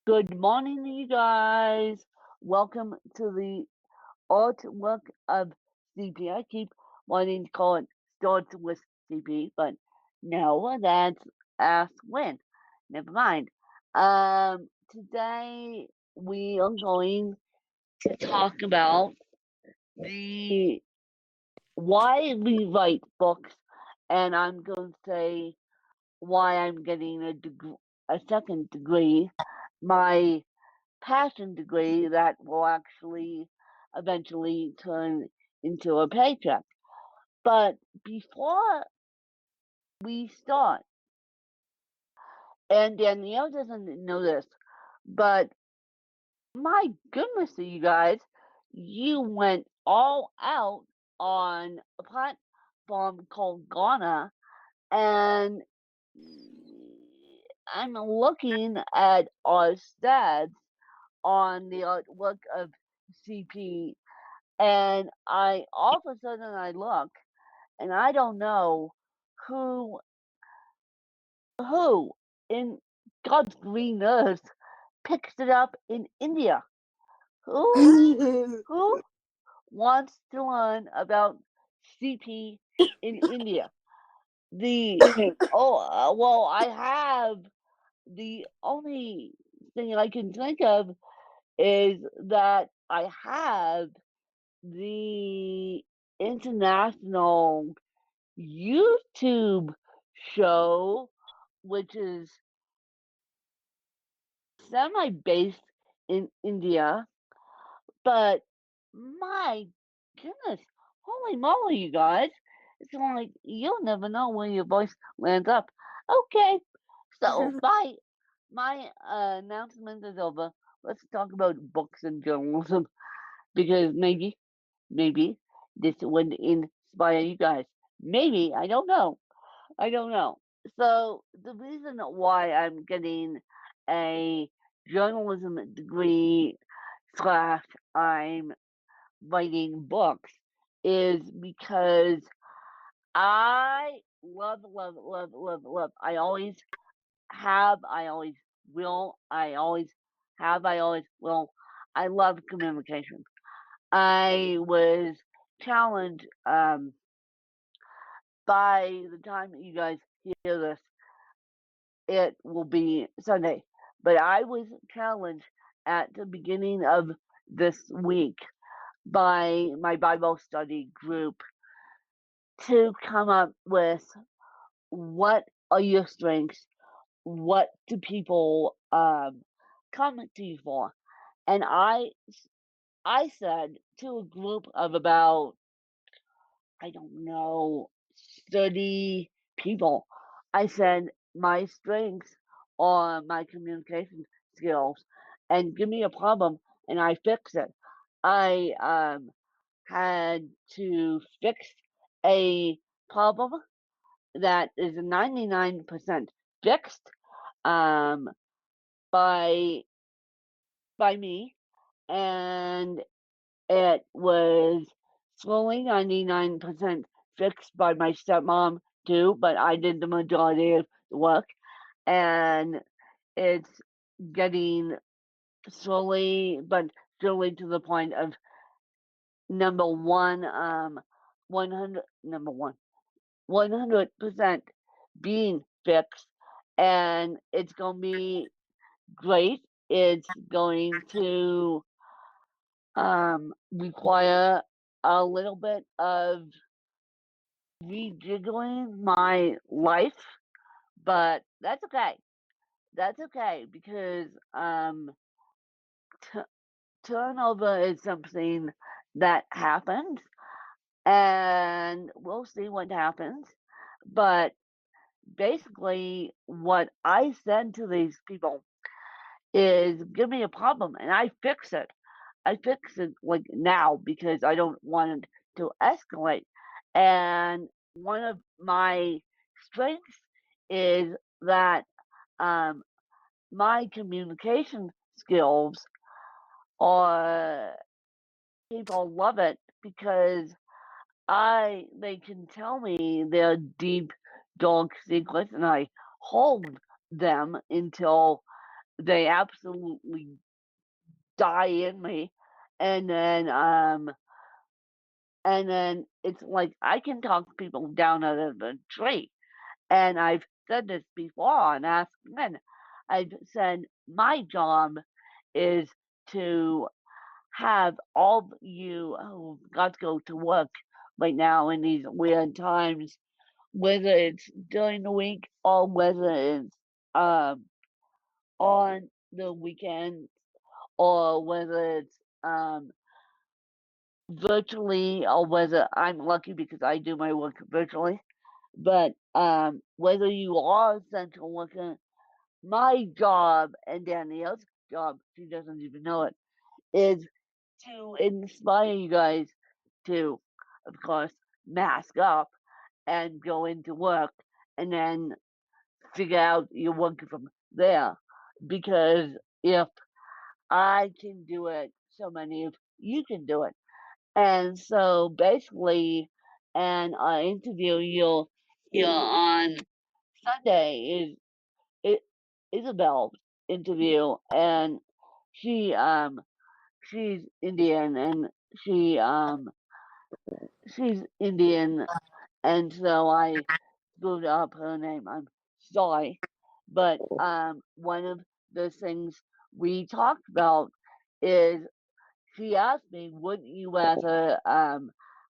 Good morning, you guys. Welcome to the artwork of CP. I keep wanting to call it starts with CP, but no, that's Ask When. Never mind. Today we are going to talk about the why we write books, and I'm going to say why I'm getting a second degree. My passion degree that will actually eventually turn into a paycheck. But before we start, and Danielle doesn't know this, but my goodness, you guys, you went all out on a platform called Ghana, and I'm looking at our stats on the artwork of CP. And I all of a sudden I look and I don't know who who in God's green earth picks it up in India. Who who wants to learn about CP in India? The well, I have the only thing I can think of is that I have the international YouTube show, which is semi based in India, but my goodness, holy moly, you guys. It's like you'll never know when your voice lands up. Okay, so my announcement is over. Let's talk about books and journalism because maybe this would inspire you guys. Maybe, I don't know. I don't know. So the reason why I'm getting a journalism degree slash I'm writing books is because I love, love, love, love, love. I always have, I always will, I always have, I always will. I love communication. I was challenged by the time you guys hear this, it will be Sunday. But I was challenged at the beginning of this week by my Bible study group to come up with what are your strengths? What do people come to you for? And I said to a group of about, I don't know, 30 people, I said, my strengths are my communication skills, and give me a problem and I fix it. I had to fix a problem that is 99% fixed um, by me, and it was slowly 99% fixed by my stepmom too, but I did the majority of the work, and it's getting slowly but surely to the point of number one, 100, number one, 100% being fixed, and it's going to be great. It's going to require a little bit of rejiggling my life, but that's okay. That's okay because t- turnover is something that happens, and we'll see what happens. But basically, what I said to these people is give me a problem and I fix it. I fix it like now because I don't want it to escalate. And one of my strengths is that um, my communication skills are people love it because I they can tell me their deep dark secrets and I hold them until they absolutely die in me, and then it's like I can talk people down out of a tree. And I've said this before on Ask Men. I've said my job is to have all of you who got to go to work right now in these weird times, whether it's during the week or whether it's um, on the weekend or whether it's virtually or whether I'm lucky because I do my work virtually. But whether you are essential worker, my job and Danielle's job, she doesn't even know it, is to inspire you guys to, of course, mask up and go into work and then figure out your work from there. Because if I can do it, so many of you can do it. And so basically, an interview you'll hear on Sunday is it Isabel's interview, and she she's Indian, and she's Indian, and so I screwed up her name. I'm sorry, but one of the things we talked about is she asked me, would you rather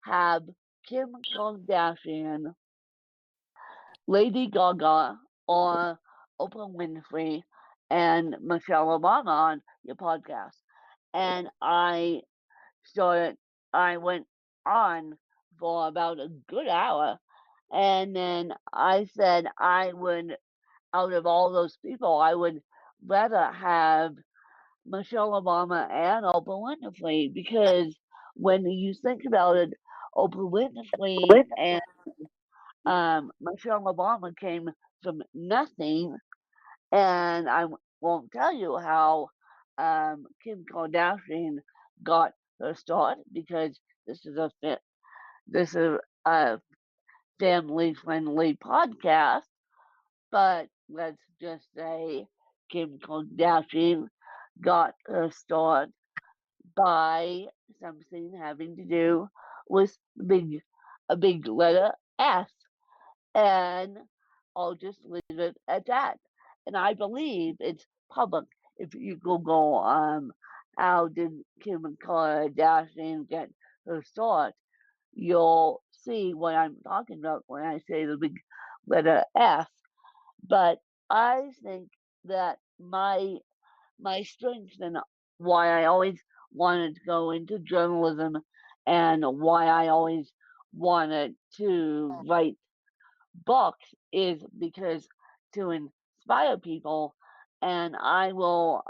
have Kim Kardashian, Lady Gaga, or Oprah Winfrey and Michelle Obama on your podcast? And started, I went on for about a good hour. And then I said I would, out of all those people, I would rather have Michelle Obama and Oprah Winfrey because when you think about it, Oprah Winfrey and Michelle Obama came from nothing, and won't tell you how Kim Kardashian got her start because this is a this is a family friendly podcast. But let's just say Kim Kardashian got her start by something having to do with a big letter S, and I'll just leave it at that. And I believe it's public. If you Google how did Kim Kardashian get her start, you'll see what I'm talking about when I say the big letter S. But I think that my strengths and why I always wanted to go into journalism and why I always wanted to write books is because to inspire people. And I will,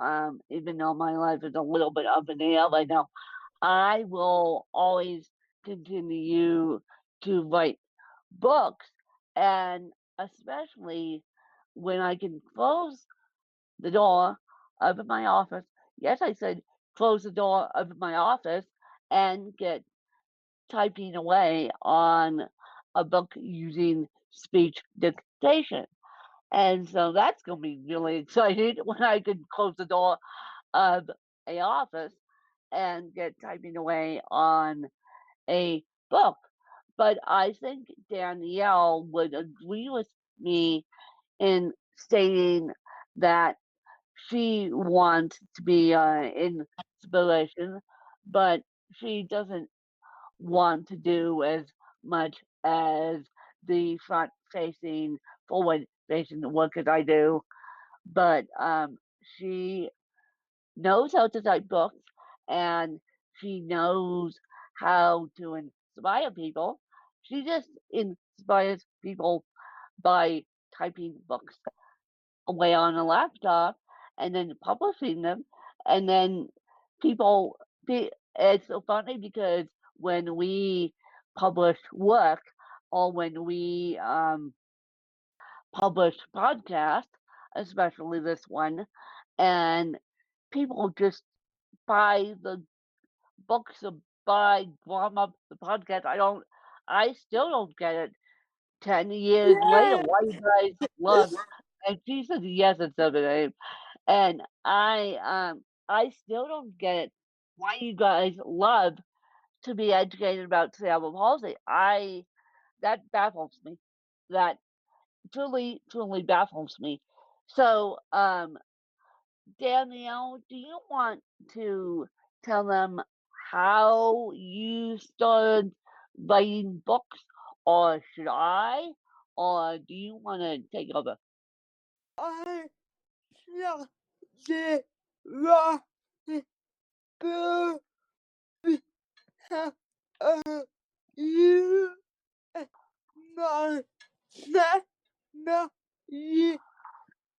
even though my life is a little bit up in the air right now, I will always continue to write books, and especially when I can close the door of my office. Yes, I said close the door of my office and get typing away on a book using speech dictation. And so that's going to be really exciting when I can close the door of a office and get typing away on a book. But I think Danielle would agree with me in stating that she wants to be inspiration, but she doesn't want to do as much as the front facing, forward facing work as I do. But she knows how to type books and she knows how to inspire people. She just inspires people by typing books away on a laptop and then publishing them. And then people, it's so funny because when we publish work or when we publish podcasts, especially this one, and people just buy the books or buy drum up the podcast. I still don't get it 10 years later Yeah. why you guys love, and she says yes instead of a name. And I still don't get it why you guys love to be educated about cerebral palsy. That baffles me. That truly, truly baffles me. So, Danielle, do you want to tell them how you started writing books, or should I? Or do you want to take over? I started writing books you my no you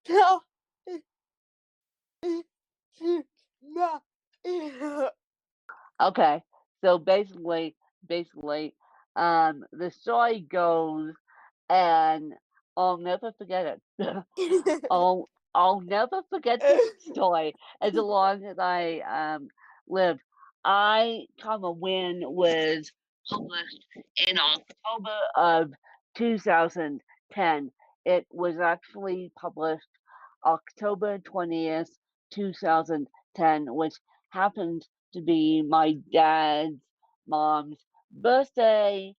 tell not Okay, so basically, the story goes, and I'll never forget it. I'll never forget this story as long as I live. I Come a Win was published in October of 2010. It was actually published October 20th, 2010, which happened to be my dad's mom's birthday.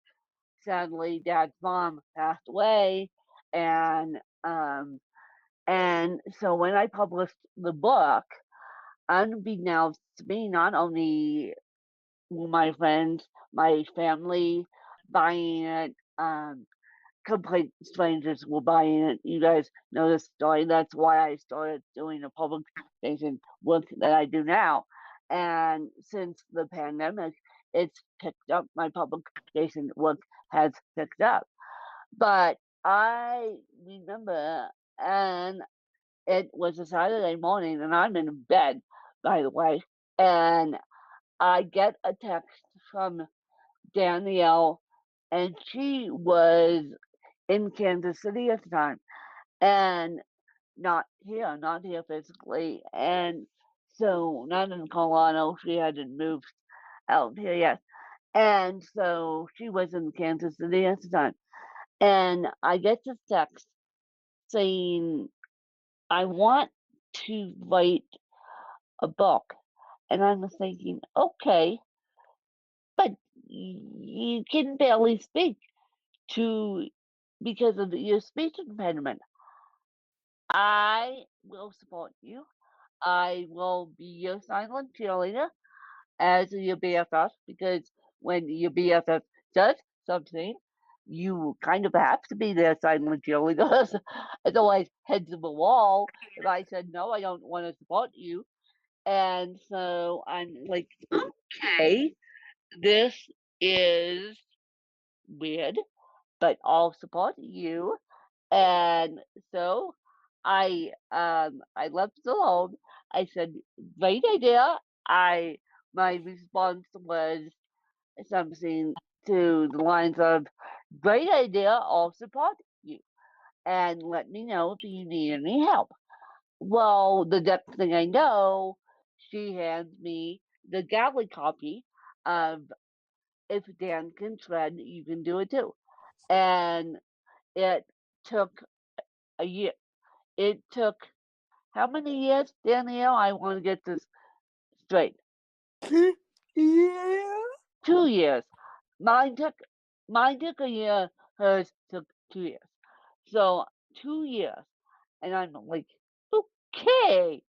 Sadly, dad's mom passed away, and um, and so when I published the book, unbeknownst to me, not only were my friends, my family buying it, complete strangers were buying it. You guys know the story. That's why I started doing the publication work that I do now. And since the pandemic, it's picked up. My publication work has picked up. But I remember, and it was a Saturday morning, and I'm in bed, by the way, and I get a text from Danielle, and she was in Kansas City at the time, and not here physically, and so not in Colorado. She hadn't moved out here yet, and so she was in Kansas City at the time, and I get this text saying, "I want to write a book." And I was thinking, okay, but you can barely speak to because of your speech impediment. I will support you. I will be your silent cheerleader as your BFF because when your BFF does something, you kind of have to be their silent cheerleader. Otherwise, heads of the wall. If I said no, I don't want to support you. And so I'm like, okay, this is weird, but I'll support you. And so I left it alone. I said, great idea. I My response was something to the lines of, great idea, I'll support you. And let me know if you need any help. Well, the next thing I know, she hands me the galley copy of If Dan Can Shred, You Can Do It Too. And it took a year. It took how many years, Danielle? I want to get this straight. yeah 2 years. Mine took Mine took a year. Hers took 2 years. So 2 years, and I'm like, okay.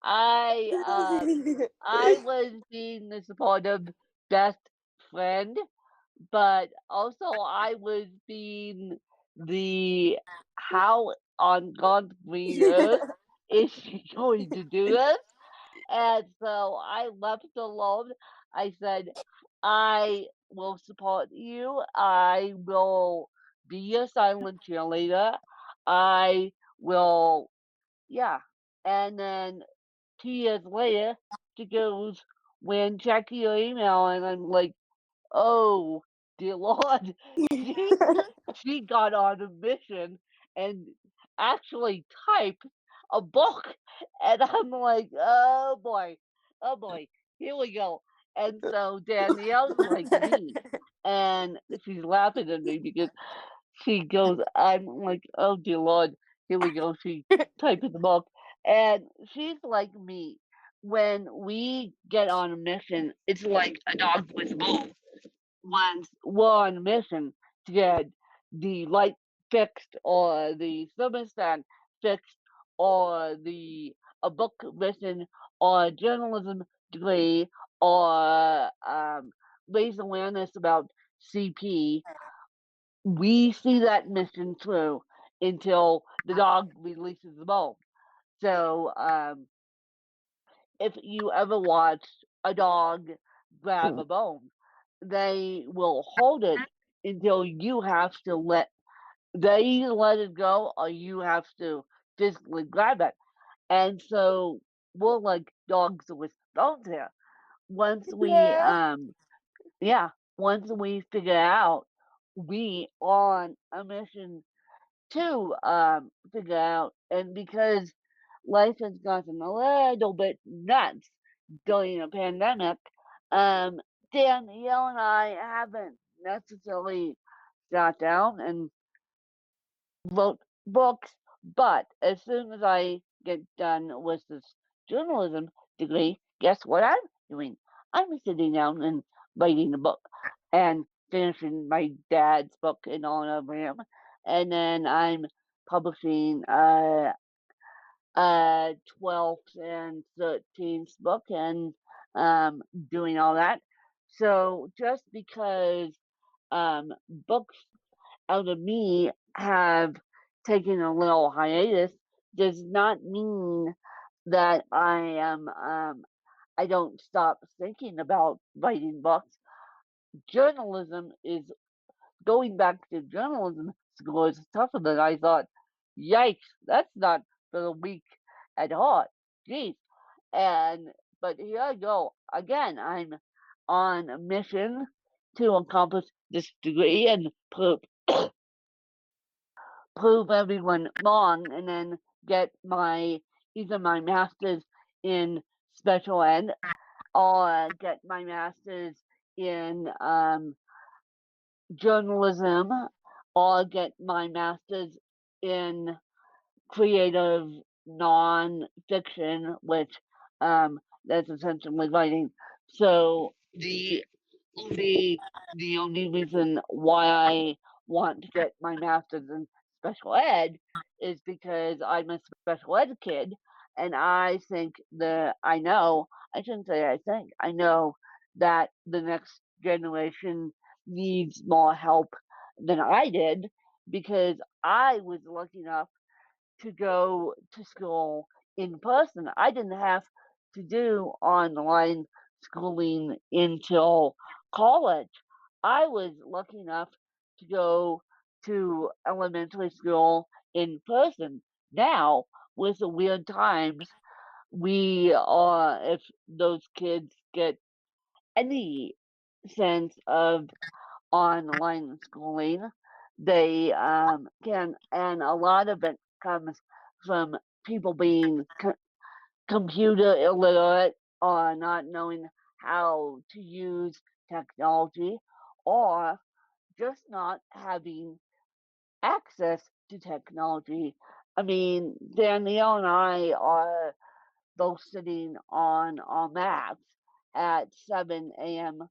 I I was being the supportive best friend, but also I was being the how on God's green earth is she going to do this? And so I left it alone. I said, I will support you. I will be your silent cheerleader. I will, yeah. And then 2 years later, she goes, when check your email, and I'm like, oh dear Lord, she she got on a mission and actually typed a book, and I'm like, oh boy, here we go. And so Danielle's like me, and she's laughing at me because she goes, I'm like, oh dear Lord, here we go. She typed in the book, And she's like me. When we get on a mission, it's like a dog with a bone. Once we're on a mission to get the light fixed or the thermostat fixed or a book written or a journalism degree or raise awareness about CP, we see that mission through until the dog releases the bone. So if you ever watch a dog grab a bone, they will hold it until you have to they let it go or you have to physically grab it. And so we're like dogs with bones here. Once we Yeah. yeah, once we figure out we on a mission to figure out, and because life has gotten a little bit nuts during a pandemic, um, Danielle and I haven't necessarily sat down and wrote books, but as soon as I get done with this journalism degree, guess what I'm doing? I'm sitting down and writing a book and finishing my dad's book in honor of him, and then I'm publishing a 12th and 13th book and doing all that. So just because books out of me have taken a little hiatus does not mean that I don't stop thinking about writing books. Journalism is going back to journalism school is tougher than I thought. Yikes, that's not for the weak at heart. Jeez. And but here I go. Again, I'm on a mission to accomplish this degree and prove everyone wrong and then get either my master's in special ed or get my master's in journalism or get my master's in creative nonfiction, which that's essentially writing. So the only reason why I want to get my master's in special ed is because I'm a special ed kid, and I shouldn't say I know that the next generation needs more help than I did because I was lucky enough to go to school in person. I didn't have to do online schooling until college. I was lucky enough to go to elementary school in person. Now, with the weird times, we are, if those kids get any sense of online schooling, they can, and a lot of it comes from people being computer illiterate or not knowing how to use technology or just not having access to technology. I mean, Danielle and I are both sitting on our mats at 7 a.m.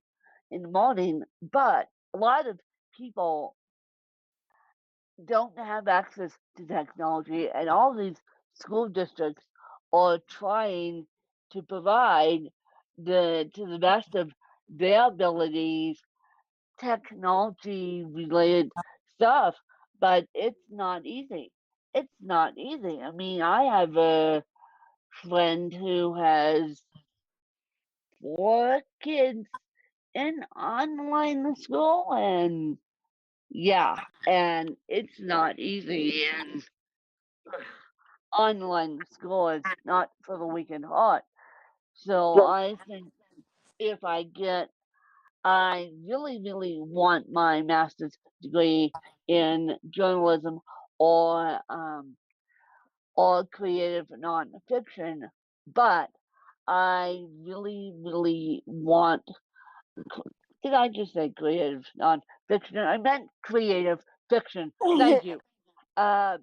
in the morning, but a lot of people don't have access to technology, and all these school districts are trying to provide to the best of their abilities technology related stuff, but it's not easy. It's not easy. I mean, I have a friend who has 4 kids in online school, and yeah, and it's not easy. And online school is not for the weak at heart. So I think if I really, really want my master's degree in journalism or um, or creative nonfiction, but I really, really want. Did I just say creative nonfiction? I meant creative fiction. Thank you. I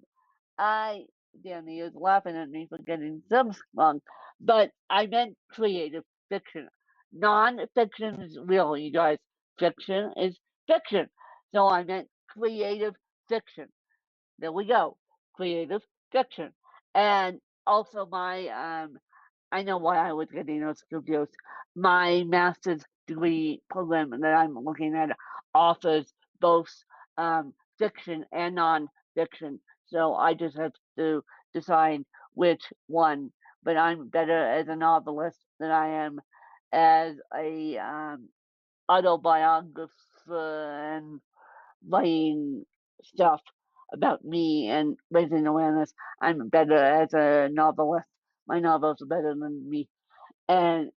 Danny is laughing at me for getting Sims wrong, but I meant creative fiction. Non-fiction is real, you guys. Fiction is fiction. So I meant creative fiction. There we go. Creative fiction. And also I know why I was getting those confused. My master's degree program that I'm looking at offers both fiction and non-fiction. So I just have to decide which one. But I'm better as a novelist than I am as a autobiographer and writing stuff about me and raising awareness. I'm better as a novelist. My novels are better than me. And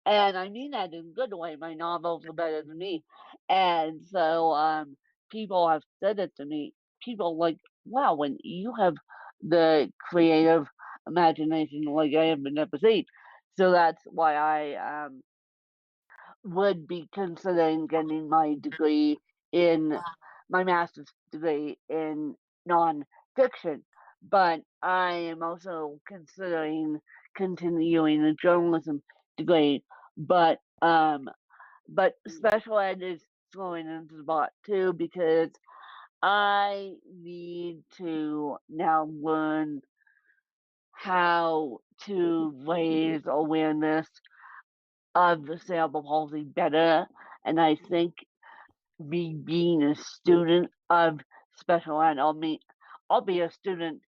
and I mean that in a good way. My novels are better than me. And so people have said it to me. People like, wow, when you have the creative imagination like I have never seen. So that's why I would be considering getting my master's degree in nonfiction, but I am also considering continuing a journalism degree. But special ed is going into the bot too because I need to now learn how to raise awareness of the cerebral palsy better. And I think me being a student of special ed, I'll be a student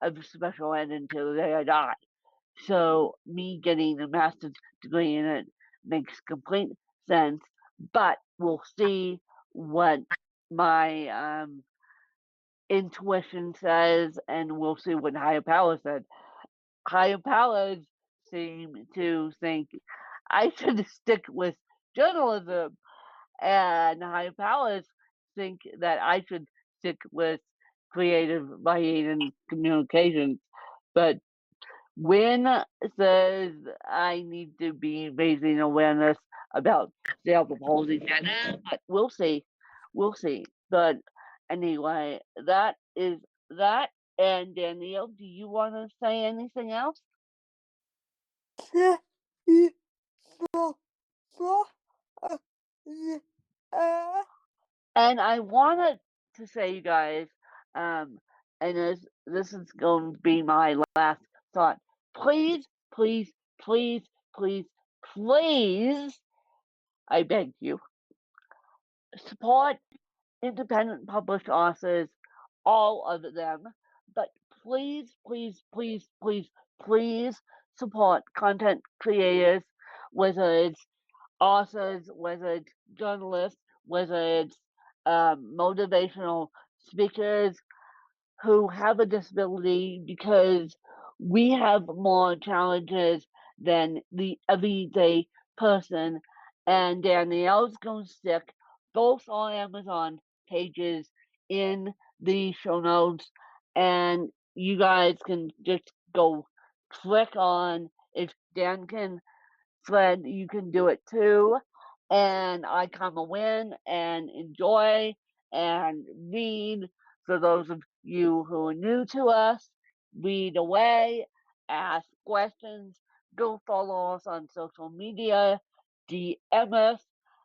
of special ed until the day I die. So me getting a master's degree in it makes complete sense. But we'll see what my intuition says, and we'll see what higher power said. Higher powers seem to think I should stick with journalism, and higher powers think that I should stick with creative writing and communications. But Win says I need to be raising awareness about cerebral palsy better, but we'll see. We'll see. But anyway, that is that. And Danielle, do you want to say anything else? So, so, uh, uh, And I wanted to say, you guys, and this is going to be my last thought. Please, please, please, please, please, I beg you, support independent published authors, all of them. But please, please, please, please, please support content creators, whether it's authors, whether it's journalists, whether it's motivational speakers who have a disability, because we have more challenges than the everyday person. And Danielle's going to stick both on Amazon pages in the show notes, and you guys can just go click on if Dan can Fred, you can do it too. And I come a win and enjoy and read. For those of you who are new to us, read away, ask questions, go follow us on social media, DM us,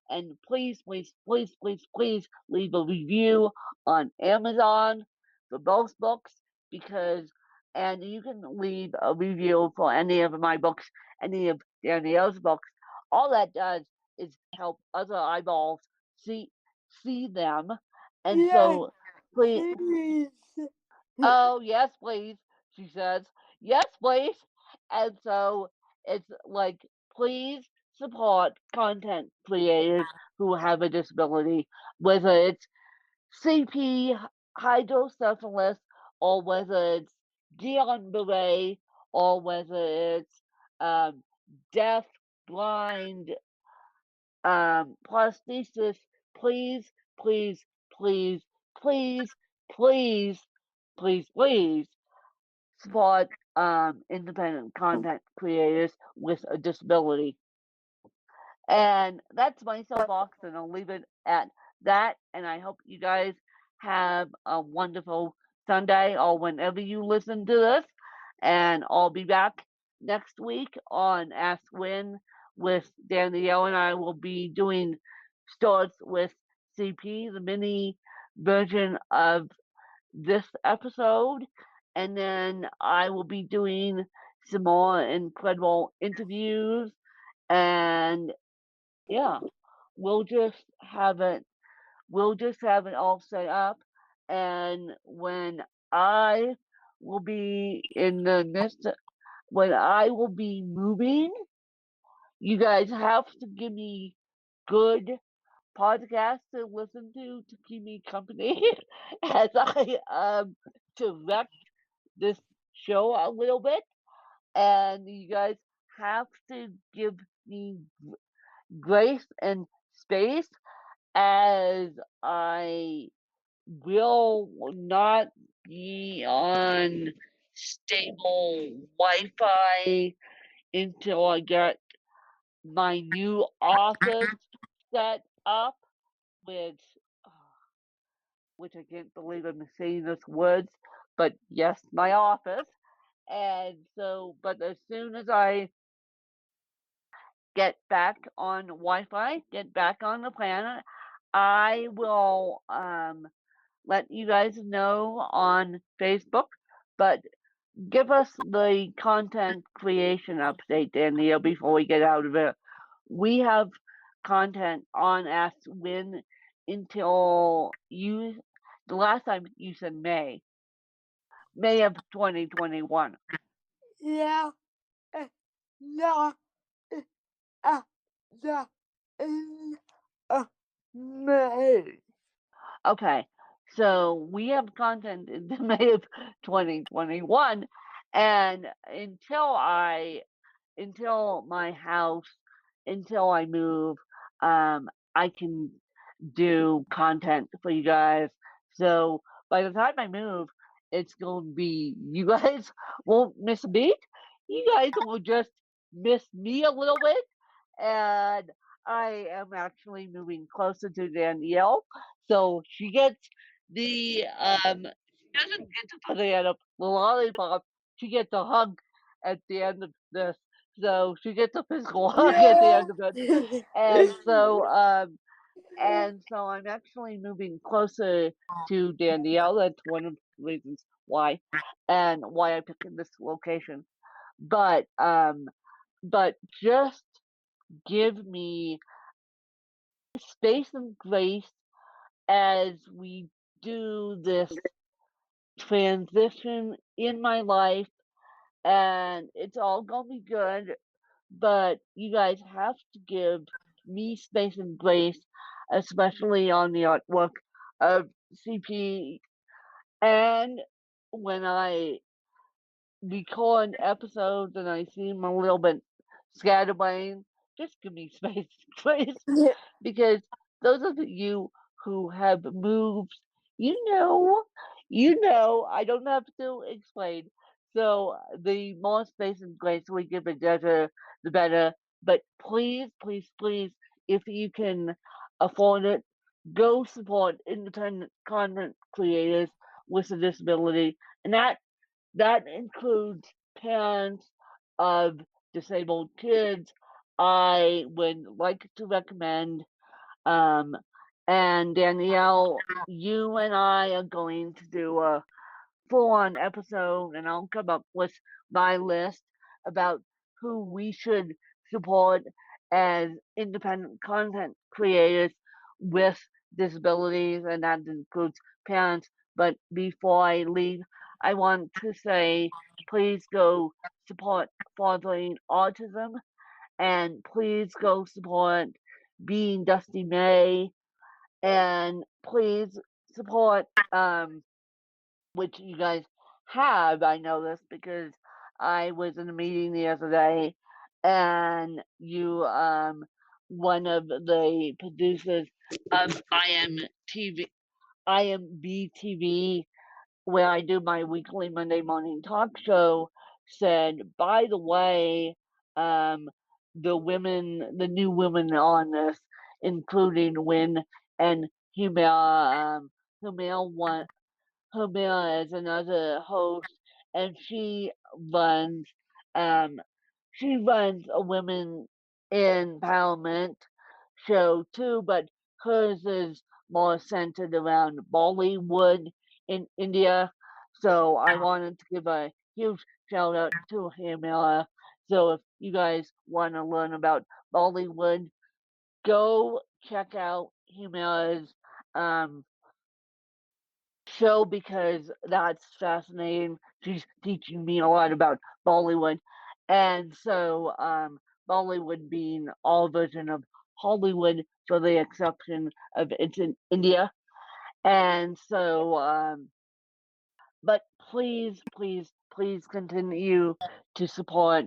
and please, please, please, please, please leave a review on Amazon for both books because, and you can leave a review for any of my books, any of Danielle's books. All that does is help other eyeballs see see them. And yes, so please, please. oh yes, please, she says. Yes, please. And so it's like, please support content creators who have a disability, whether it's CP hydrocephalus, or whether it's Guillain Barre, or whether it's um, deaf, blind, prosthesis. Please, please, please, please, please, please, please support independent content creators with a disability. And that's my soapbox, and I'll leave it at that. And I hope you guys have a wonderful Sunday or whenever you listen to this. And I'll be back next week on Ask Win with Danielle, and I will be doing starts with CP, the mini version of this episode. And then I will be doing some more incredible interviews. And yeah, we'll just have it all set up. And I will be in the midst when I will be moving, you guys have to give me good podcasts to listen to keep me company as I direct this show a little bit. And you guys have to give me grace and space as I will not be on stable Wi-Fi until I get my new office set up, which I can't believe I'm saying this words, but yes, my office. And so, but as soon as I get back on Wi-Fi, get back on the planet, I will let you guys know on Facebook. But give us the content creation update, Danielle, before we get out of it. We have content on Ask Win until the last time you said May of 2021. Yeah. No. The in May. Okay, so we have content into May of 2021, and until my house, until I move, I can do content for you guys. So by the time I move, it's going to be, you guys won't miss a beat. You guys will just miss me a little bit. And I am actually moving closer to Danielle. So she gets she doesn't get to put it up the lollipop. She gets a hug at the end of this. So she gets a physical hug at the end of it. And so I'm actually moving closer to Danielle. That's one of the reasons why I picked this location. But just give me space and grace as we do this transition in my life, and it's all gonna be good. But you guys have to give me space and grace, especially on the artwork of CP. And when I record episodes and I seem a little bit scatterbrained, just give me space and grace, because those of you who have moved, I don't have to explain. So the more space and grace we give each other, the better. But please, please, please, if you can afford it, go support independent content creators with a disability, and that includes parents of disabled kids. I would like to recommend, and Danielle, you and I are going to do a full-on episode, and I'll come up with my list about who we should support as independent content creators with disabilities, and that includes parents. But before I leave, I want to say, please go support Fathering Autism, and please go support Being Dusty May, and please support which you guys have. I know this because I was in a meeting the other day, and one of the producers of IMBTV, where I do my weekly Monday morning talk show, said, by the way, the new women on this, including Win and Humel, Humel Pamela is another host, and runs um she runs a women in parliament show too, but hers is more centered around Bollywood in India. So I wanted to give a huge shout out to Pamela. So if you guys want to learn about Bollywood, go check out Pamela's um show because that's fascinating. She's teaching me a lot about Bollywood. And so Bollywood being all version of Hollywood for the exception of it's in India. And so but please, please, please continue to support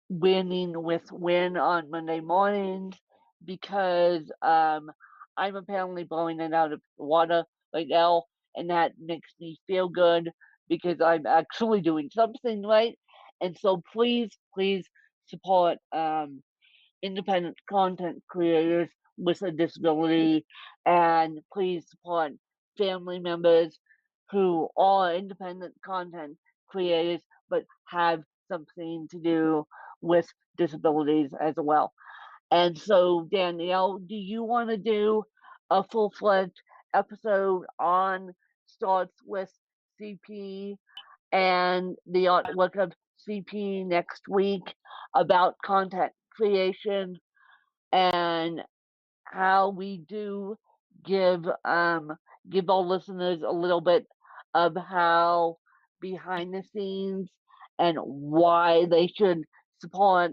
Winning with Win on Monday mornings because I'm apparently blowing it out of the water right now, and that makes me feel good because I'm actually doing something right. And so please, please support independent content creators with a disability, and please support family members who are independent content creators but have something to do with disabilities as well. And so, Danielle, do you want to do a full fledged episode on Starts with CP and the artwork of CP next week about content creation and how we do give give our listeners a little bit of how behind the scenes and why they should support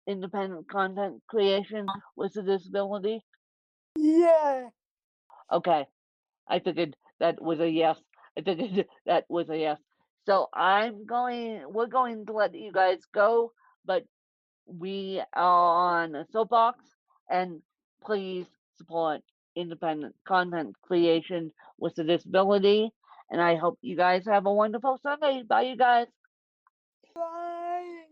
independent content creation with a disability? Yeah. Okay, I figured that was a yes. I figured that was a yes. So we're going to let you guys go, but we are on a soapbox, and please support independent content creation with a disability. And I hope you guys have a wonderful Sunday. Bye, you guys. Bye.